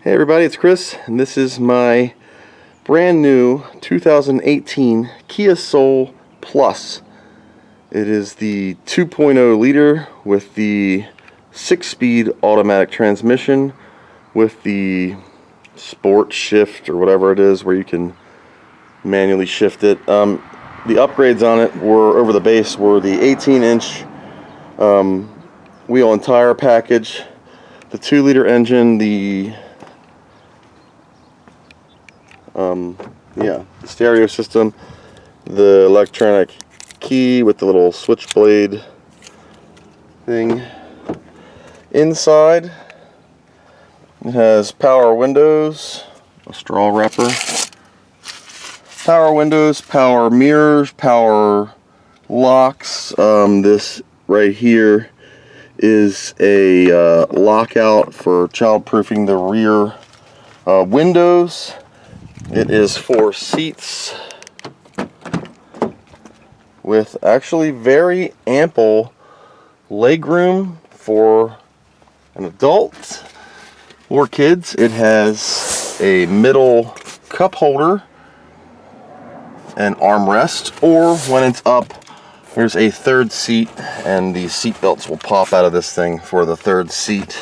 Hey everybody, it's Chris, and this is my brand new 2018 Kia Soul Plus. It is the 2.0 liter with the 6-speed automatic transmission with the sport shift or whatever it is where you can manually shift it. The upgrades on it were over the base were the 18-inch wheel and tire package, the 2-liter engine, the stereo system, the electronic key with the little switchblade thing. Inside, it has power windows, a straw wrapper, power windows, power mirrors, power locks. This right here is a lockout for child-proofing the rear windows. It is 4 seats with actually very ample legroom for an adult or kids. It has a middle cup holder and armrest, or when it's up, there's a third seat, and the seat belts will pop out of this thing for the third seat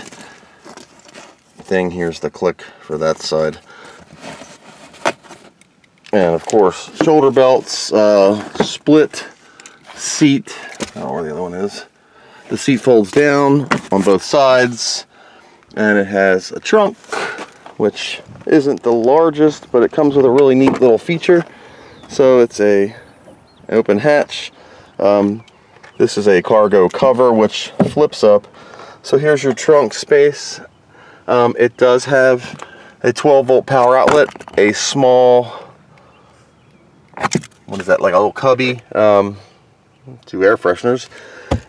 thing. Here's the click for that side. And of course, shoulder belts, split seat. I don't know where the other one is. The seat folds down on both sides, and it has a trunk, which isn't the largest, but it comes with a really neat little feature. So it's an open hatch. This is a cargo cover, which flips up. So here's your trunk space. It does have a 12-volt power outlet, a small, what is that, like a little cubby, 2 air fresheners,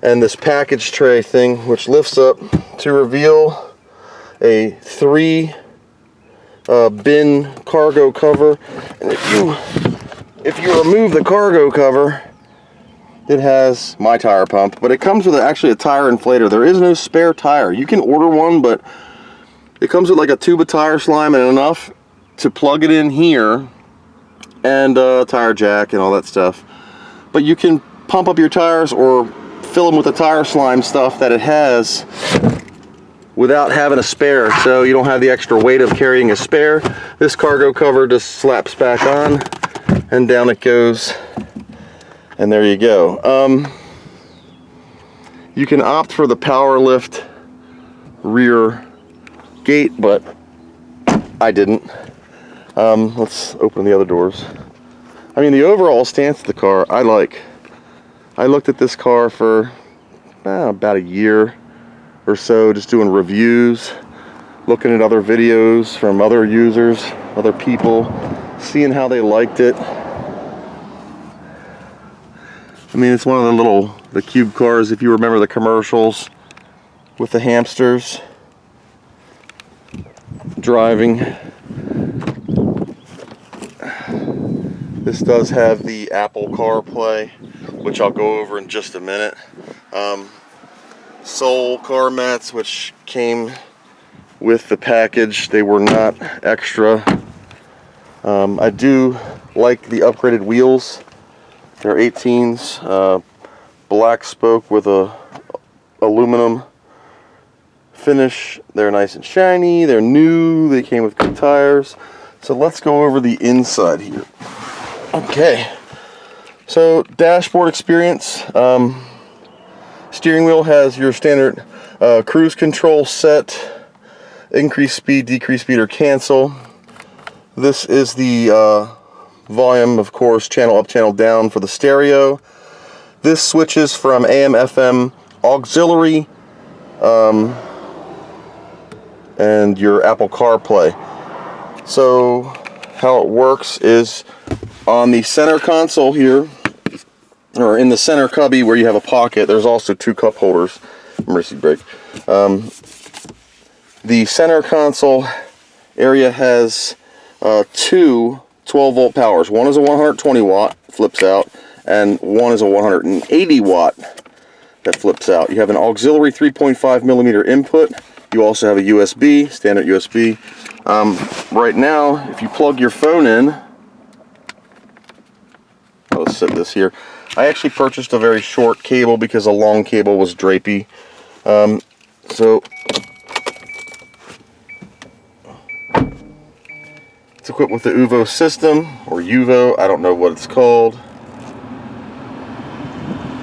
and this package tray thing, which lifts up to reveal a 3 bin cargo cover. And if you remove the cargo cover, it has my tire pump, but it comes with actually a tire inflator. There is no spare tire. You can order one, but it comes with like a tube of tire slime and enough to plug it in here, and a tire jack and all that stuff. But you can pump up your tires or fill them with the tire slime stuff that it has without having a spare, so you don't have the extra weight of carrying a spare. This cargo cover just slaps back on and down it goes, and there you go. You can opt for the power lift rear gate, but I didn't. Let's open the other doors. I mean, the overall stance of the car, I like. I looked at this car for about a year or so, just doing reviews, looking at other videos from other users, other people, seeing how they liked it. I mean, it's one of the cube cars, if you remember the commercials with the hamsters driving. This does have the Apple CarPlay, which I'll go over in just a minute. Soul car mats, which came with the package. They were not extra. I do like the upgraded wheels. They're 18s, black spoke with a aluminum finish. They're nice and shiny. They're new. They came with good tires. So let's go over the inside here. Okay, so dashboard experience. Steering wheel has your standard cruise control set, increase speed, decrease speed, or cancel. This is the volume, of course, channel up, channel down for the stereo. This switches from AM, FM, auxiliary, and your Apple CarPlay. So how it works is on the center console here, or in the center cubby where you have a pocket, there's also 2 cup holders. Emergency brake. The center console area has 2 12-volt powers. One is a 120 watt, flips out, and one is a 180 watt that flips out. You have an auxiliary 3.5 millimeter input You also have a USB, standard USB. Right now, if you plug your phone in, let's set this here. I actually purchased a very short cable because a long cable was drapey. So it's equipped with the UVO system, or UVO, I don't know what it's called.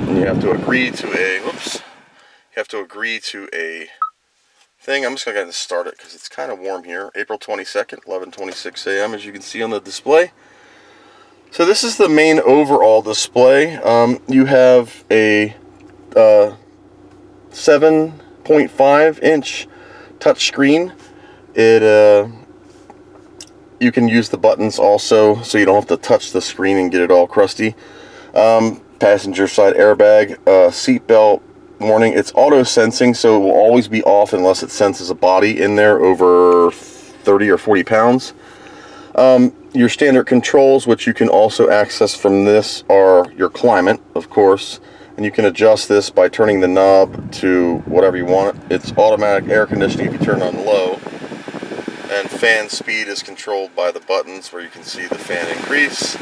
And you have to agree to a, whoops, you have to agree to a thing. I'm just going to go ahead and start it because it's kind of warm here. April 22nd, 11:26 a.m. as you can see on the display. So this is the main overall display. You have a 7.5 inch touch screen. You can use the buttons also, so you don't have to touch the screen and get it all crusty. Passenger side airbag, seat belt warning. It's auto sensing, so it will always be off unless it senses a body in there over 30 or 40 pounds. Your standard controls, which you can also access from this, are your climate, of course, and you can adjust this by turning the knob to whatever you want. It's automatic air conditioning if you turn on low, and fan speed is controlled by the buttons where you can see the fan increase.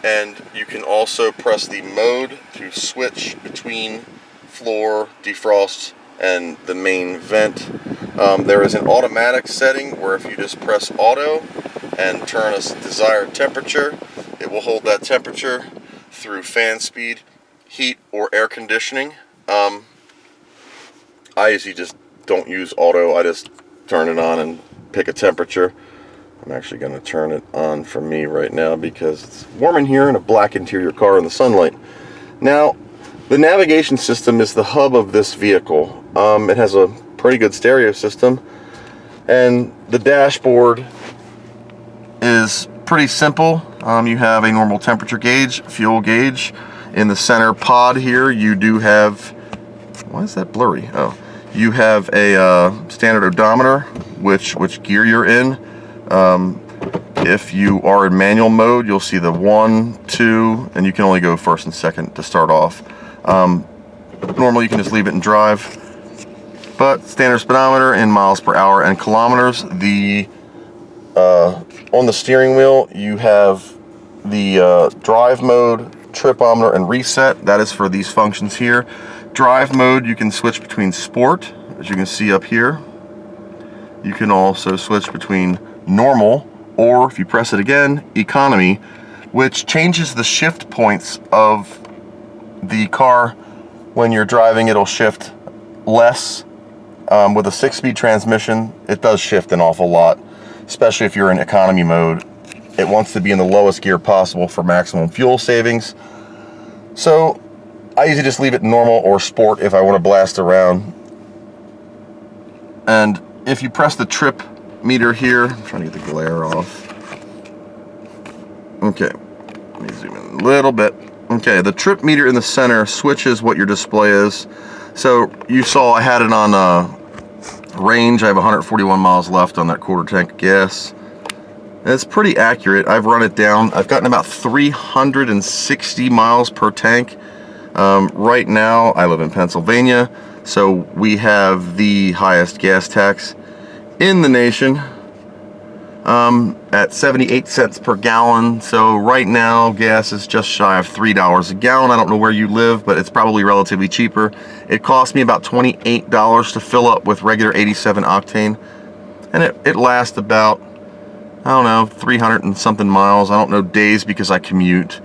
And you can also press the mode to switch between floor, defrost, and the main vent. There is an automatic setting where if you just press auto and turn a desired temperature, it will hold that temperature through fan speed, heat, or air conditioning. I usually just don't use auto. I just turn it on and pick a temperature. I'm actually going to turn it on for me right now because it's warm in here in a black interior car in the sunlight. Now, the navigation system is the hub of this vehicle. It has a pretty good stereo system, and the dashboard is pretty simple. You have a normal temperature gauge, fuel gauge. In the center pod here, you do have, why is that blurry? Oh, you have a standard odometer, which gear you're in. If you are in manual mode, you'll see the 1, 2, and you can only go first and second to start off. Normally you can just leave it in drive, but standard speedometer in miles per hour and kilometers. On the steering wheel, you have the drive mode, tripometer, and reset. That is for these functions here. Drive mode, you can switch between sport, as you can see up here. You can also switch between normal, or if you press it again, economy, which changes the shift points of the car. When you're driving, it'll shift less. With a 6-speed transmission, it does shift an awful lot, especially if you're in economy mode. It wants to be in the lowest gear possible for maximum fuel savings. So I usually just leave it normal or sport if I want to blast around. And if you press the trip meter here, I'm trying to get the glare off. Okay, let me zoom in a little bit. Okay, the trip meter in the center switches what your display is. So you saw I had it on range. I have 141 miles left on that quarter tank of gas. And it's pretty accurate. I've run it down. I've gotten about 360 miles per tank. Right now, I live in Pennsylvania, so we have the highest gas tax in the nation, at 78 cents per gallon. So right now gas is just shy of $3 a gallon. I don't know where you live, but it's probably relatively cheaper. It cost me about $28 to fill up with regular 87 octane, and it lasts about, I don't know, 300 and something miles. I don't know days because I commute.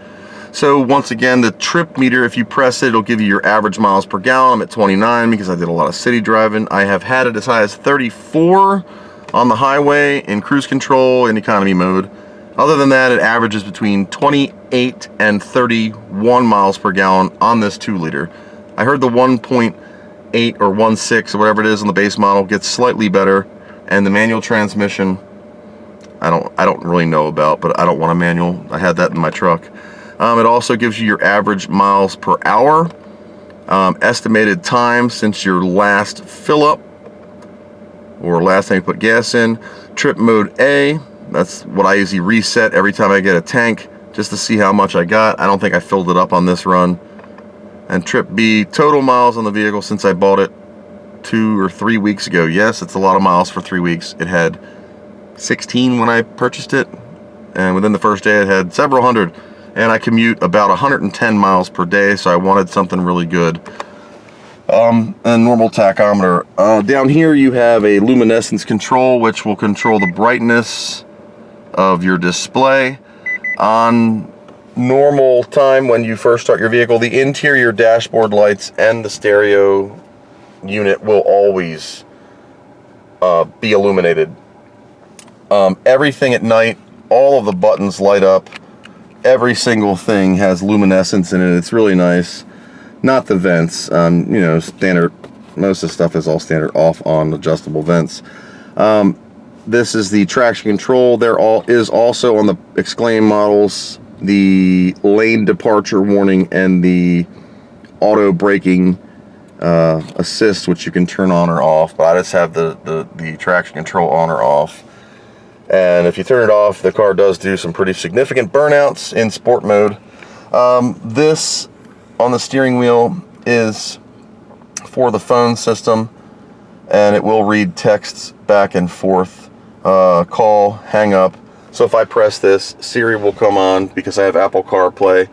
So once again, the trip meter, if you press it, it'll give you your average miles per gallon. I'm at 29 because I did a lot of city driving. I have had it as high as 34 on the highway in cruise control in economy mode. Other than that, it averages between 28 and 31 miles per gallon on this 2-liter. I heard the 1.8 or 1.6 or whatever it is on the base model gets slightly better, and the manual transmission, I don't really know about, but I don't want a manual. I had that in my truck. It also gives you your average miles per hour, estimated time since your last fill up or last time you put gas in. Trip mode A, that's what I usually reset every time I get a tank just to see how much I got. I don't think I filled it up on this run. And trip B, total miles on the vehicle since I bought it. 2 or 3 weeks ago. Yes, it's a lot of miles for 3 weeks. It had 16 when I purchased it, and within the first day it had several hundred, and I commute about 110 miles per day, so I wanted something really good. And normal tachometer. Down here you have a luminescence control, which will control the brightness of your display. On normal time, when you first start your vehicle, the interior dashboard lights and the stereo unit will always be illuminated. Everything at night, all of the buttons light up. Every single thing has luminescence in it. It's really nice. Not the vents. You know, standard. Most of the stuff is all standard off-on adjustable vents. This is the traction control. There is also on the Exclaim models the lane departure warning and the auto braking assist, which you can turn on or off. But I just have the traction control on or off. And if you turn it off, the car does do some pretty significant burnouts in sport mode. This on the steering wheel is for the phone system, and it will read texts back and forth, call, hang up. So if I press this, Siri will come on because I have Apple CarPlay,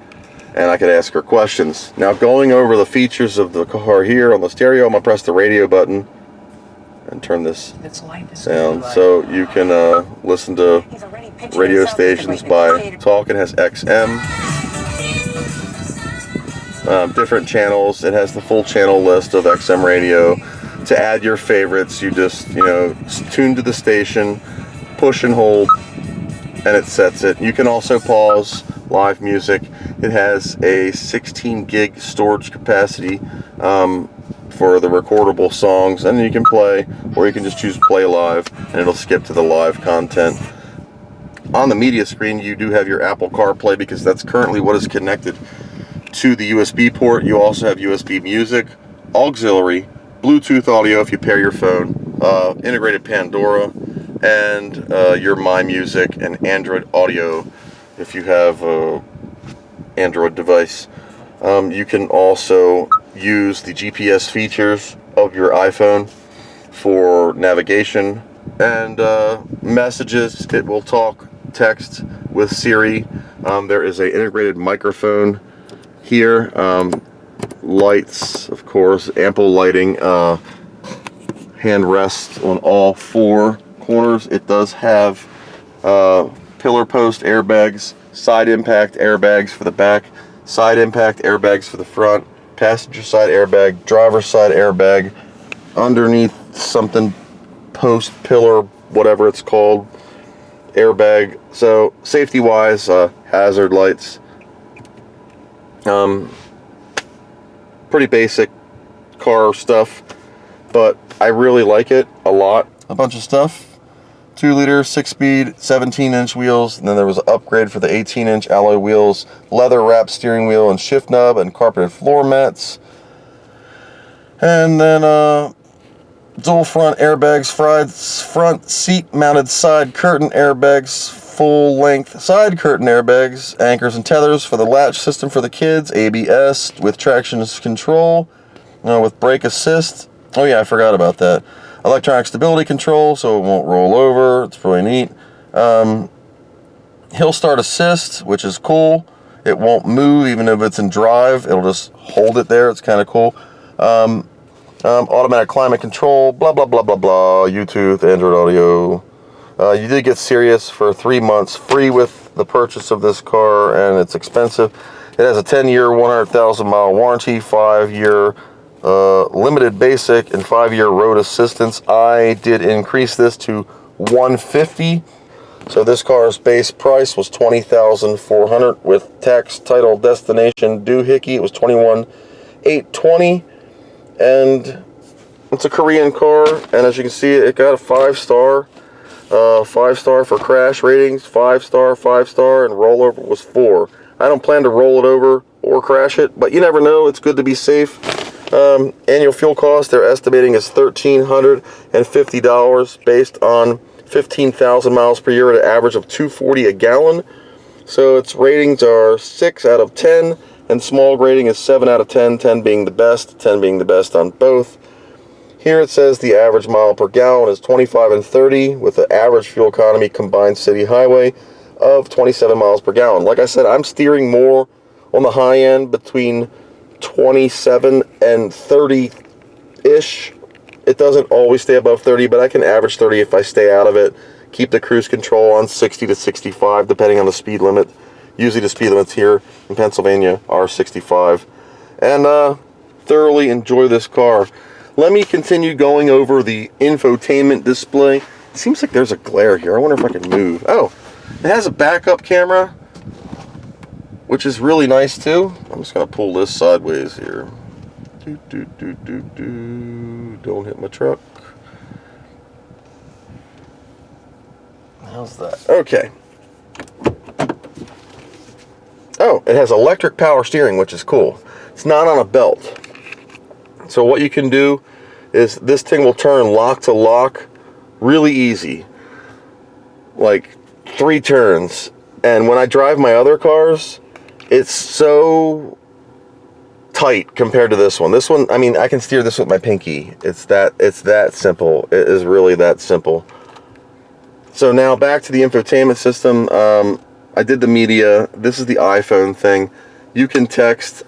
and I could ask her questions. Now, going over the features of the car here on the stereo, I'm gonna press the radio button and turn this down so you can listen to radio stations by talk. It has XM, different channels. It has the full channel list of XM radio. To add your favorites, you just, you know, tune to the station, push and hold, and it sets it. You can also pause live music. It has a 16 gig storage capacity for the recordable songs, and you can play, or you can just choose play live and it'll skip to the live content. On the media screen, you do have your Apple CarPlay because that's currently what is connected to the USB port. You also have USB music, auxiliary, Bluetooth audio if you pair your phone, integrated Pandora, and your My Music and Android Audio if you have an Android device. You can also use the GPS features of your iPhone for navigation and messages. It will talk text with Siri. There is an integrated microphone here. Lights, of course, ample lighting, hand rest on all 4 corners. It does have pillar post airbags, side impact airbags for the back, side impact airbags for the front, passenger side airbag, driver side airbag, underneath something post pillar, whatever it's called, airbag. So safety wise, hazard lights, pretty basic car stuff, but I really like it a lot. A bunch of stuff. 2-liter, 6-speed, 17-inch wheels, and then there was an upgrade for the 18-inch alloy wheels, leather-wrapped steering wheel and shift knob, and carpeted floor mats. And then dual front airbags, front seat-mounted side curtain airbags, full-length side curtain airbags, anchors and tethers for the latch system for the kids, ABS with traction control, with brake assist. Oh yeah, I forgot about that. Electronic stability control, so it won't roll over. It's really neat. Hill start assist, which is cool. It won't move even if it's in drive. It'll just hold it there. It's kind of cool. Automatic climate control, blah, blah, blah, blah, blah. Bluetooth, Android Audio. You did get Sirius for 3 months free with the purchase of this car, and it's expensive. It has a 10-year, 100,000-mile warranty, 5-year limited basic, and 5-year road assistance. I did increase this to $150,000. So this car's base price was $20,400 with tax, title, destination, doohickey. It was $21,820, and it's a Korean car. And as you can see, it got a 5-star. 5-star for crash ratings, 5-star, 5-star, and rollover was 4. I don't plan to roll it over or crash it, but you never know. It's good to be safe. Annual fuel cost they're estimating is $1,350 based on 15,000 miles per year at an average of $2.40 a gallon. So its ratings are 6 out of 10, and small rating is 7 out of 10, 10 being the best, 10 being the best on both. Here it says the average mile per gallon is 25 and 30 with the average fuel economy combined city highway of 27 miles per gallon. Like I said, I'm steering more on the high end between 27 and 30-ish. It doesn't always stay above 30, but I can average 30 if I stay out of it. Keep the cruise control on 60 to 65, depending on the speed limit. Usually the speed limits here in Pennsylvania are 65. And thoroughly enjoy this car. Let me continue going over the infotainment display. It seems like there's a glare here. I wonder if I can move. Oh, it has a backup camera, which is really nice too. I'm just going to pull this sideways here. Don't hit my truck. How's that? Okay. Oh, it has electric power steering, which is cool. It's not on a belt. So what you can do is this thing will turn lock to lock really easy. Like 3 turns. And when I drive my other cars, it's so tight compared to this one. This one, I mean, I can steer this with my pinky. It's that simple. It is really that simple. So now back to the infotainment system. I did the media. This is the iPhone thing. You can text.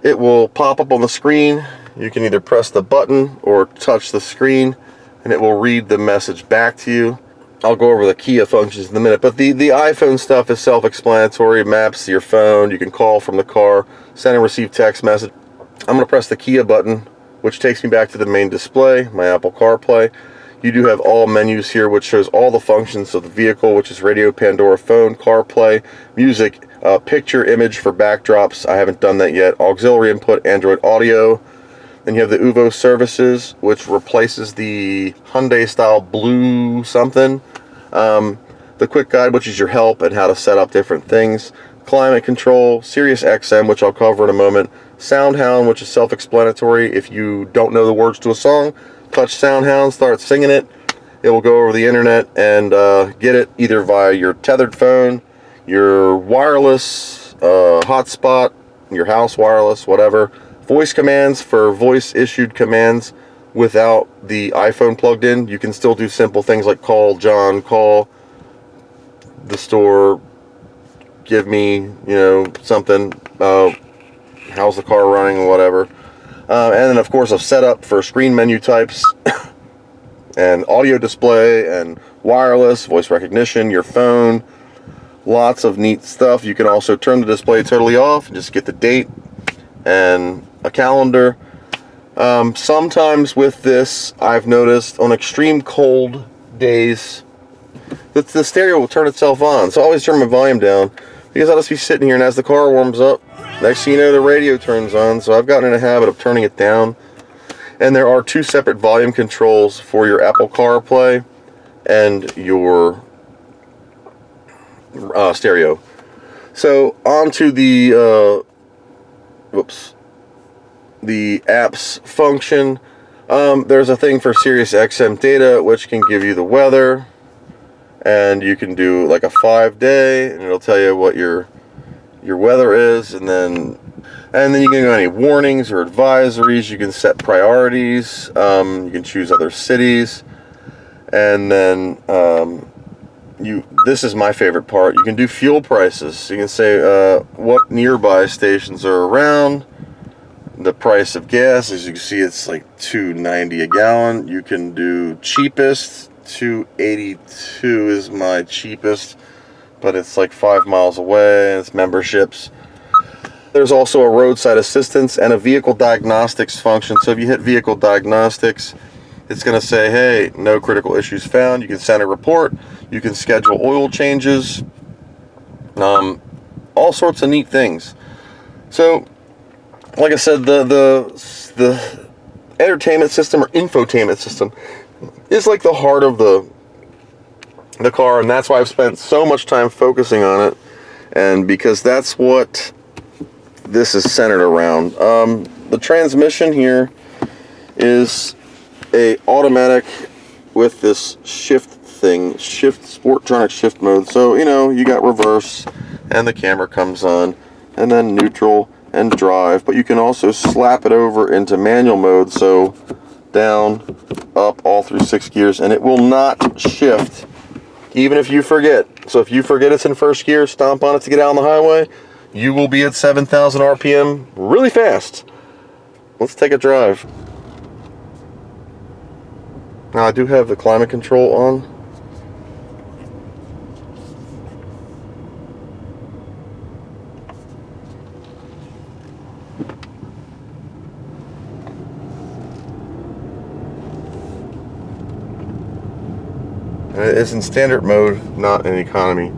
It will pop up on the screen. You can either press the button or touch the screen, and it will read the message back to you. I'll go over the Kia functions in a minute, but the iPhone stuff is self-explanatory. It maps to your phone. You can call from the car, send and receive text message. I'm going to press the Kia button, which takes me back to the main display, my Apple CarPlay. You do have all menus here, which shows all the functions of the vehicle, which is radio, Pandora, phone, CarPlay, music, picture, image for backdrops. I haven't done that yet. Auxiliary input, Android Auto. Then you have the UVO services, which replaces the Hyundai style blue something. The quick guide, which is your help and how to set up different things. Climate control, Sirius XM, which I'll cover in a moment. SoundHound, which is self-explanatory. If you don't know the words to a song, touch SoundHound, start singing it. It will go over the internet and get it either via your tethered phone, your wireless hotspot, your house wireless, whatever. Voice commands for voice-issued commands without the iPhone plugged in. You can still do simple things like call John, call the store, give me, something, how's the car running, whatever. And then, of course, a setup for screen menu types and audio display and wireless, voice recognition, your phone. Lots of neat stuff. You can also turn the display totally off and just get the date and a calendar. Sometimes with this, I've noticed on extreme cold days that the stereo will turn itself on. So I always turn my volume down because I'll just be sitting here, and as the car warms up, next thing you know, the radio turns on. So I've gotten in a habit of turning it down. And there are 2 separate volume controls for your Apple CarPlay and your stereo. So onto the the apps function. There's a thing for Sirius XM data, which can give you the weather, and you can do like a 5-day, and it'll tell you what your weather is, and then you can go any warnings or advisories. You can set priorities. You can choose other cities, and then this is my favorite part. You can do fuel prices. You can say what nearby stations are around. The price of gas, as you can see, it's like $2.90 a gallon. You can do cheapest. $2.82 is my cheapest, but it's like 5 miles away, and it's memberships. There's also a roadside assistance and a vehicle diagnostics function. So if you hit vehicle diagnostics, it's going to say, hey, no critical issues found. You can send a report. You can schedule oil changes. All sorts of neat things. So, like I said, the entertainment system or infotainment system is like the heart of the car, and that's why I've spent so much time focusing on it, and because that's what this is centered around. The transmission here is a automatic with this Sportronic shift mode. So, you got reverse, and the camera comes on, and then neutral and drive, but you can also slap it over into manual mode, so down, up, all through 6 gears, and it will not shift even if you forget. So if you forget it's in first gear, stomp on it to get out on the highway, you will be at 7,000 RPM really fast. Let's take a drive. Now I do have the climate control on. And it is in standard mode, not in economy.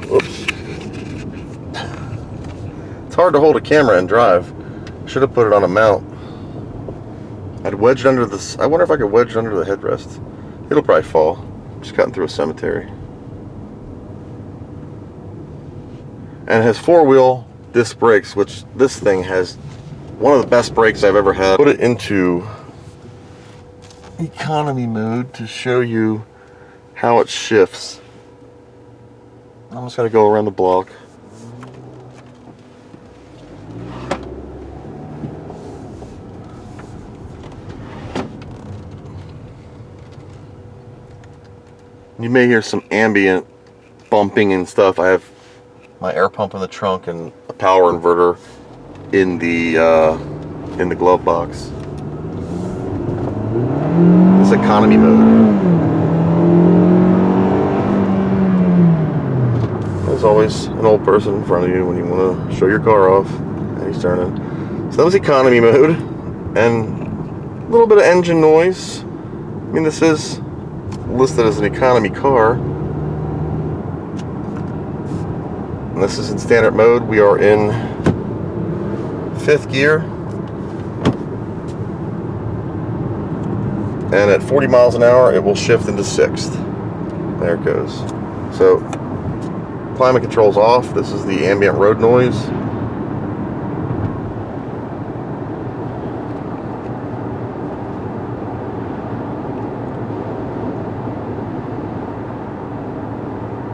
Whoops. It's hard to hold a camera and drive. Should have put it on a mount. I'd wedged under this. I wonder if I could wedge under the headrest. It'll probably fall. Just cutting through a cemetery. And it has 4-wheel disc brakes, which this thing has one of the best brakes I've ever had. Put it into economy mode to show you how it shifts. I'm just going to go around the block. You may hear some ambient bumping and stuff. I have my air pump in the trunk and a power inverter in the glove box. It's economy mode. There's always an old person in front of you when you want to show your car off and he's turning. So that was economy mode, and a little bit of engine noise. I mean, this is listed as an economy car. And this is in standard mode. We are in 5th gear. And at 40 miles an hour, it will shift into 6th. There it goes. So, climate control's off. This is the ambient road noise.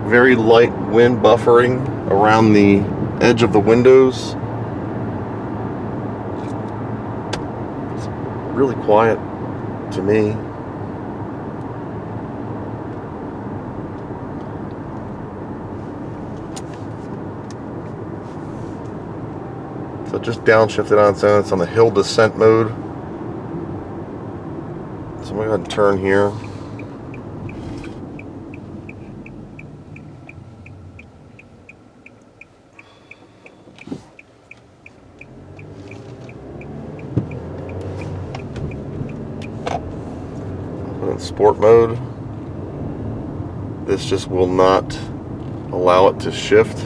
Very light wind buffering around the edge of the windows. It's really quiet to me. So just downshifted on its own. It's on the hill descent mode. So I'm going to go ahead and turn here. Put in sport mode. This just will not allow it to shift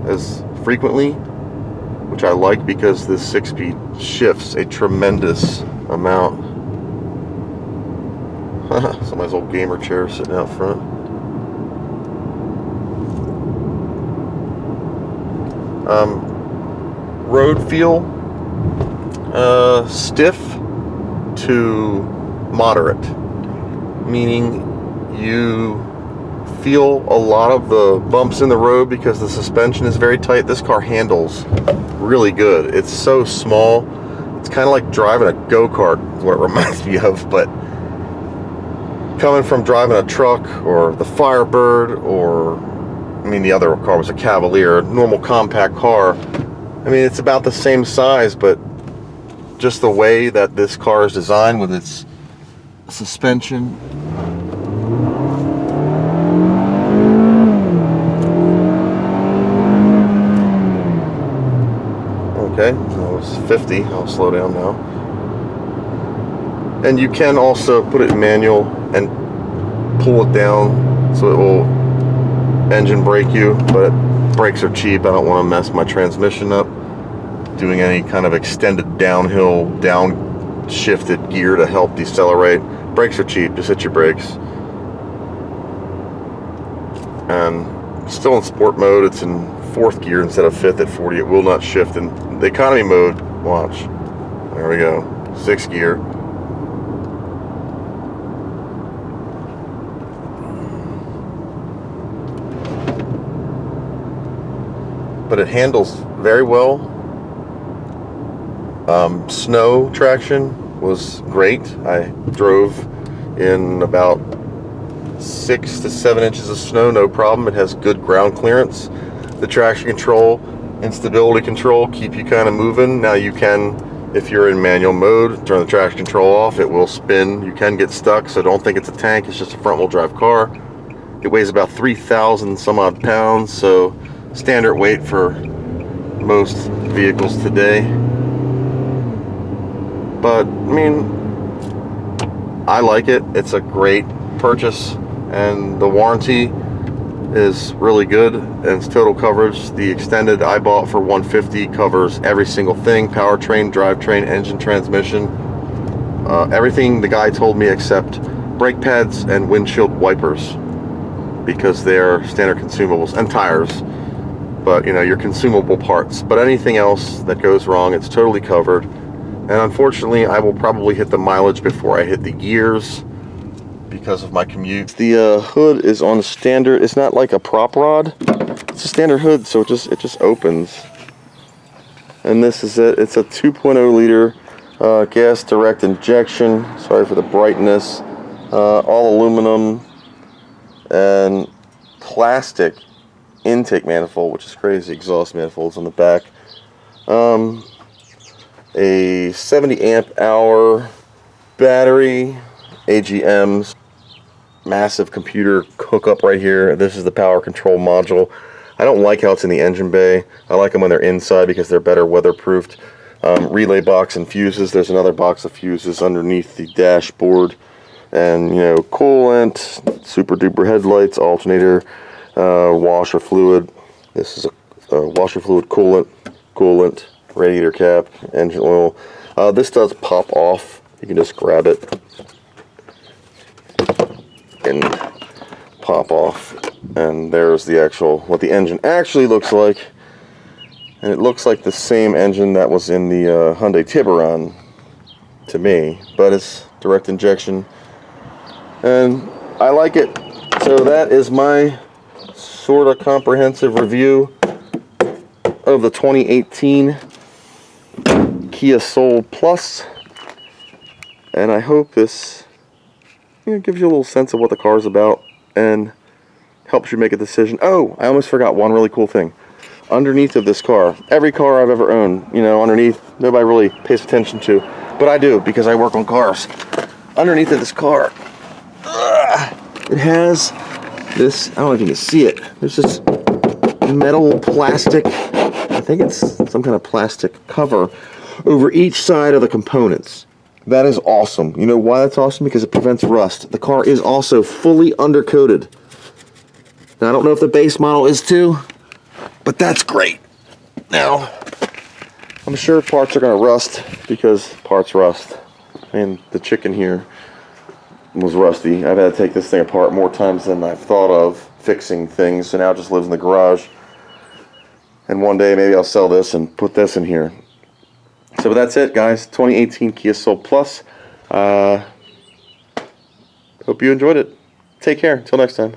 as frequently, which I like because this 6-speed shifts a tremendous amount. Somebody's old gamer chair sitting out front. Road feel, stiff to moderate, meaning you feel a lot of the bumps in the road because the suspension is very tight. This car handles really good. It's so small. It's kind of like driving a go-kart is what it reminds me of, but coming from driving a truck or the Firebird, or I mean the other car was a Cavalier, a normal compact car. I mean, it's about the same size, but just the way that this car is designed with its suspension. Okay, that was 50. I'll slow down now. And you can also put it in manual and pull it down so it will engine brake you, but brakes are cheap. I don't want to mess my transmission up doing any kind of extended downhill, downshifted gear to help decelerate. Brakes are cheap, just hit your brakes. And still in sport mode, it's in 4th gear instead of 5th at 40. It will not shift. In the economy mode, watch. There we go. 6th gear. But it handles very well. Snow traction was great. I drove in about 6 to 7 inches of snow, no problem. It has good ground clearance. The traction control and stability control keep you kind of moving. Now you can, if you're in manual mode, turn the traction control off, it will spin. You can get stuck, so don't think it's a tank. It's just a front wheel drive car. It weighs about 3,000 some odd pounds, so standard weight for most vehicles today. But I mean, I like it. It's a great purchase, and the warranty is really good, and it's total coverage. The extended I bought for $150 covers every single thing: powertrain, drivetrain, engine, transmission, everything the guy told me except brake pads and windshield wipers, because they're standard consumables, and tires, but you know, your consumable parts. But anything else that goes wrong, it's totally covered. And unfortunately, I will probably hit the mileage before I hit the years because of my commute. The hood is on standard. It's not like a prop rod. It's a standard hood, so it just opens. And this is it. It's a 2.0 liter gas direct injection. Sorry for the brightness. All aluminum and plastic intake manifold, which is crazy. Exhaust manifolds on the back. A 70 amp hour battery, AGMs, massive computer hookup right here. This is the power control module. I don't like how it's in the engine bay. I like them when they're inside because they're better weatherproofed. Relay box and fuses. There's another box of fuses underneath the dashboard. And, you know, coolant, super duper headlights, alternator, washer fluid. This is a washer fluid, coolant, radiator cap, engine oil. This does pop off. You can just grab it and pop off, and there's the actual, what the engine actually looks like. And it looks like the same engine that was in the Hyundai Tiburon to me, but it's direct injection, and I like it. So that is my sort of comprehensive review of the 2018 Kia Soul Plus, and I hope this, you know, gives you a little sense of what the car is about and helps you make a decision. Oh, I almost forgot one really cool thing. Underneath of this car, every car I've ever owned, you know, underneath, nobody really pays attention to, but I do because I work on cars. Underneath of this car, it has this, I don't know if you can see it, there's this metal plastic, I think it's some kind of plastic cover over each side of the components. That is awesome. You know why that's awesome? Because it prevents rust. The car is also fully undercoated. Now, I don't know if the base model is too, but that's great. Now, I'm sure parts are going to rust because parts rust. And the chicken here was rusty. I've had to take this thing apart more times than I've thought of fixing things, so now it just lives in the garage. And one day maybe I'll sell this and put this in here. So that's it, guys. 2018 Kia Soul Plus. Hope you enjoyed it. Take care. Until next time.